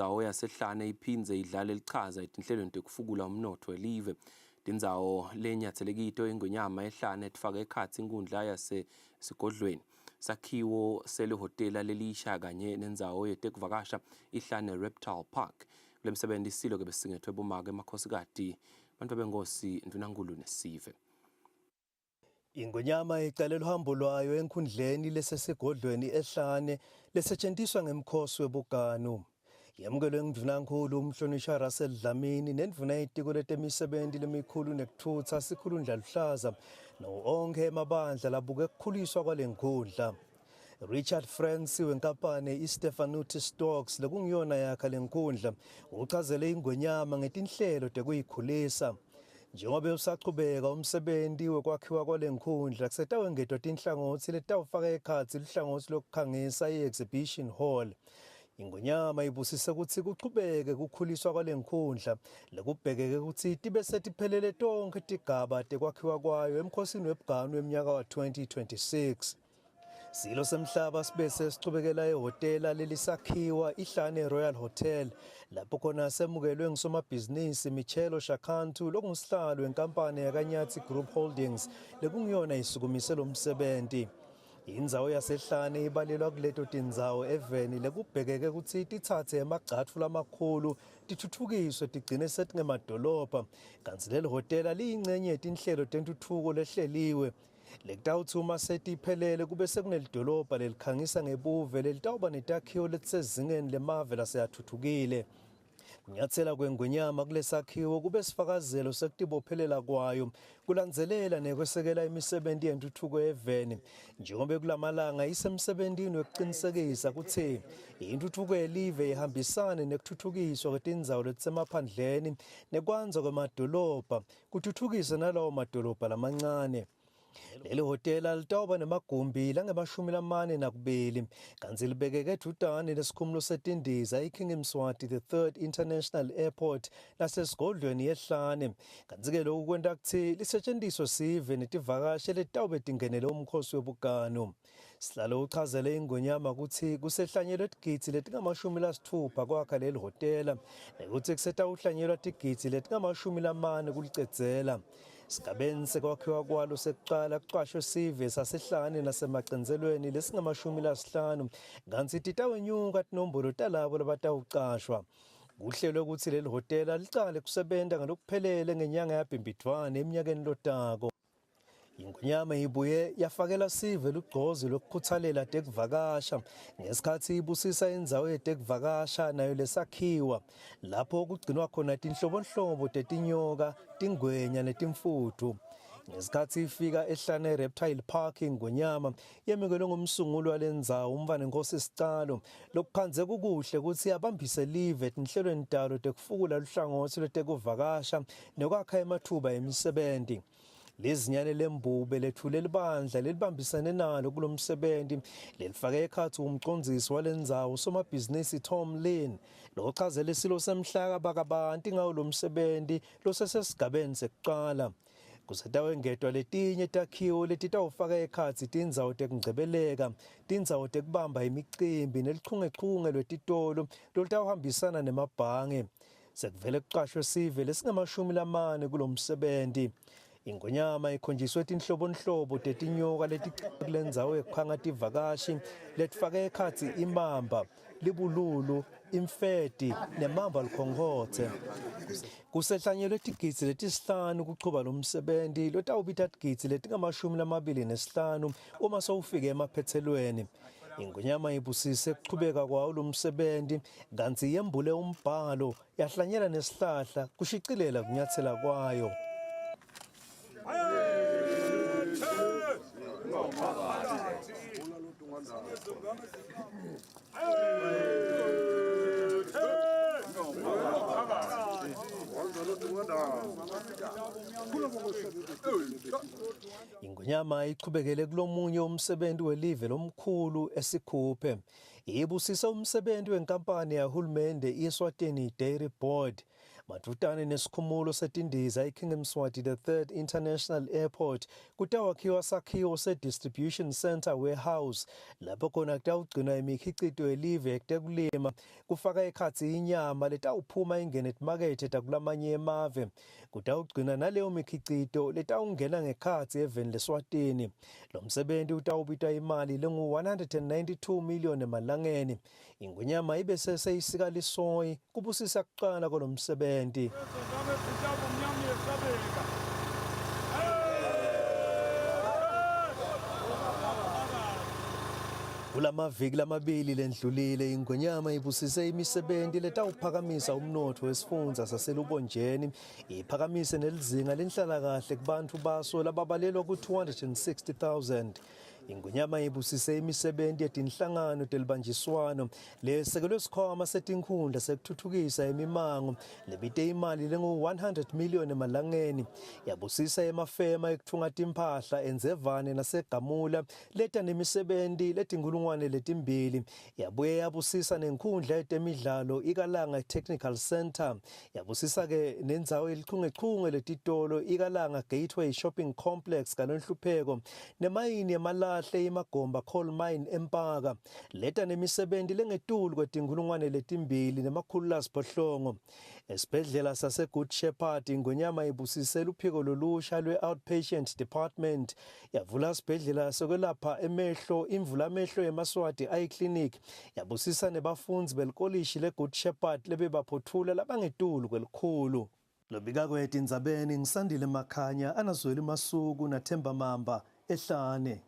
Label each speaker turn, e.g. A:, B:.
A: Indzawo yasehlane iphindze idlale lichaza etinhlelweni tekufukula umnotfo welive. Tindzawo lenyatselekito Ingonyama ehlane etfake ekhatsi inkundla yasesigodlweni. Sakhiwo selihhotela lelisha kanye nendzawo yetekuvakasha ihlane Reptile Park. Kule msebenti silo ke besingethwe bomake emakhosikazi bantu bengosi Ndvunankhulu Nesive.
B: Ingonyama iqalela uhambo lwayo enkundleni lesesigodlweni ehlane lesetshenziswa ngemkhosi webuganu. Yamukelwe nguNdvunankhulu umhlonishwa Russell Dlamini nendvuna yetiko letemisebenzi lemikhulu nekuthutha sikhulundla luhlaza onke emabandla labuke kukhuliswa kwalenkundla. Richard Francis wenkampani iStefanutis Stocks lekungiyona yakha lenkundla uchazele Ingonyama ngetinhlelo tekuyikhulisa. Njengoba usaqhubeka umsebenzi wekwakhiwa kwalenkhundla kusetawengedwa tinhlangothi letawufaka ekhatsi luhlangothi lokukhangisa i-exhibition hall. Ingonyama ibusise ukuthi kuqhubeke kukhuliswa kwalenkhundla lekubhekeke ukuthi tibe setiphelele tonke tigaba tekwakhiwa kwayo emkhosini webuganu weminyaka wa 2026. Silo semhlaba sibese sichubekela ehhotela lelisakhiwa ihlane Royal Hotel lapho khona semukelwe ngusomabhizinisi Michelo Shakhantu lokungusihlalo wenkampani yakanyathi Group Holdings lekungiyona isukumise lomsebenzi. Indzawo yasehlane ibalelwa kuleto tindzawo eveni lekubhekeke ukuthi tithathe emagcatfu lamakhulu tithuthukiswe tigcine setingemadolobha. Kanti leli hotela liyingcenye yetinhlelo tentuthuko lehleliwe. Lekutawuthi uma setiphelele kube sekunelidolobha lelikhangisa ngebuve lelitawuba netakhiwo letisezingeni lemave laseyathuthukile. Kunyathela kwengonyama kulesakhiwo kube sifakazelo sekutibophelela kwayo kulandzelela nekwesekela imisebenzi yentuthuko eveni njengoba kulamalanga isemsebentini wekuqinisekisa ukuthi intuthuko yelive ihambisane nekuthuthukiswa kwetindzawo letisemaphandleni nekwanza kwemadolobha kuthuthukise nalawo madolobha lamancane. Leli hotela litawuba nemagumbi lange-42 kanti libekeke eduzane nesikhumulo setindiza iKing Mswati III International Airport lasesigodlweni yehlane. Kanti-ke lokhu kwenta kuthi lisetshenziswe sive netivakashi letawube tingenele umkhosi webuganu. Sihlalo uchazele Ingonyama ukuthi kusehlanyelwe tigidzi letinga-60 kwakha leli hotela nekuthi kusetawuhlanyelwa tigidzi letinga-40 kulicedzela. Sigabeni sekwakhiwa kwalo sekuqala kucwashwe sive sasehlane nasemagcenzelweni lesinga-50 kanti titawenyuka tinombolo talabo labatawucashwa. Kuhlelwe ukuthi leli hotela licale kusebenta ngalokuphelele ngenyanga yaBhimbidvwane eminyakeni lotako. Ingonyama ibuye yafakela sive lugqozi lokukhuthalela tekuvakasha ngesikhathi ibusisa indzawo yetekuvakasha nayo lesakhiwa lapho kugcinwa khona tinhlobonhlobo tetinyoka, tingwenya netimfuthu. Ngesikhathi ifika ehlane Reptile Park Ingonyama yemukelwe ngumsunguli walendzawo umvanenkosi Sicalo lokuphandze kukuhle ukuthi abambise live tinhlelweni talo tekufukula luhlangothi lwetekuvakasha nekwakha emathuba emisebenzi. Lezinyane lembube lethule libandla lelibambisane nalo kulomsebenzi lelifake ekhatsi umcondzisi walendzawo somabhizinisi Tom Lynn lochazele silo semhlaka bakabantu ngawo lomsebenzi losesesigabeni sekuqala. Kusetawengedwa letinye takhiwo letitawufaka ekhatsi tindzawo tekungcebeleka, tindzawo tekubamba imicimbi nelichungechunge lwetitolo lolutawuhambisana nemabhange. Sekuvele kuqashwe sive lesinga-40 kulomsebenzi. Ingonyama ikhonjiswe tinhlobonhlobo tetinyoka letikule ndzawo yekukhanga tivakashi letifake ekhatsi imamba, libululu, imfeti nemamba likhongothe. Kusehlanyelwe tigidzi letisihlanu kuchuba lomsebenzi lotawubita tigidzi letinga-25 uma sowufike emaphethelweni. Ingonyama ibusise kuchubeka kwawo lomsebenzi kanti yembule umbhalo yahlanyela nesihlahla kushicilela kunyathela kwayo. Ingonyama iqhubekele kulomunye umsebenzi welive lomkhulu esikhuphe. Ibusisa umsebenzi wenkampani yahulumende iEswatini Dairy Board. Madutane nesikhumulo setindiza iKing Mswati III International Airport kutawakhiwa sakhiwo se-Distribution Center Warehouse lapho khona kutawugcinwa imikhicito yelive ekutekulima kufaka ekhatsi inyama letawuphuma ingene etimakethe takulamanye emave. Kutawugcina naleyo mikhicito letawungena ngekhatsi eveni leSwatini. Lo msebenzi utawubitwa imali lengu-192 million emalangeni. Ingonyama ibe seseyisika lisoyi kubusisa kuqala kwalo msebenzi. Kulamaviki lamabili lendlulile ingonyama ibusise imisebenzi letawuphakamisa umnotho wesifundza saseLubonjeni, iphakamise nelizinga lenhlalakahle kubantu baso lababalelwa ku-260,000. Ingonyama ibusise imisebenzi yetinhlangano telibanjiswano lesekelwe sikhwama setinkhundla sekuthuthukisa imimango lebite imali lengu-100 million emalangeni. Yabusisa emafema ekutfunga timphahla eNzevane naseGamula leta nemisebenzi letinkulungwane letimbili. Yabuye yabusisa nenkhundla yetemidlalo iKalanga Technical Center. Yabusisa-ke nendzawo elichungechunge letitolo iKalanga Gateway Shopping Complex kalonhlupheko nemayini yemalahle iMagomba Coal Mine eMpaka. Leta nemisebenzi lengetulu kwetinkulungwane letimbili nemakhulu lasiphohlongo. Esibhedlela sase-Good Shepherd ingonyama ibusise luphiko lolusha lwe-Outpatient Department. Yavula isibhedlela sokwelapha emehlo imvula amehlo yeMaswati Eye Clinic. Yabusisa nebafundzi belikolishi le-Good Shepherd lebebaphothula labangetulu kwelikhulu. Lobika kweti Ndzabeni ngisandile Makhanya, Anazweli Masuku naThemba Mamba ehlane.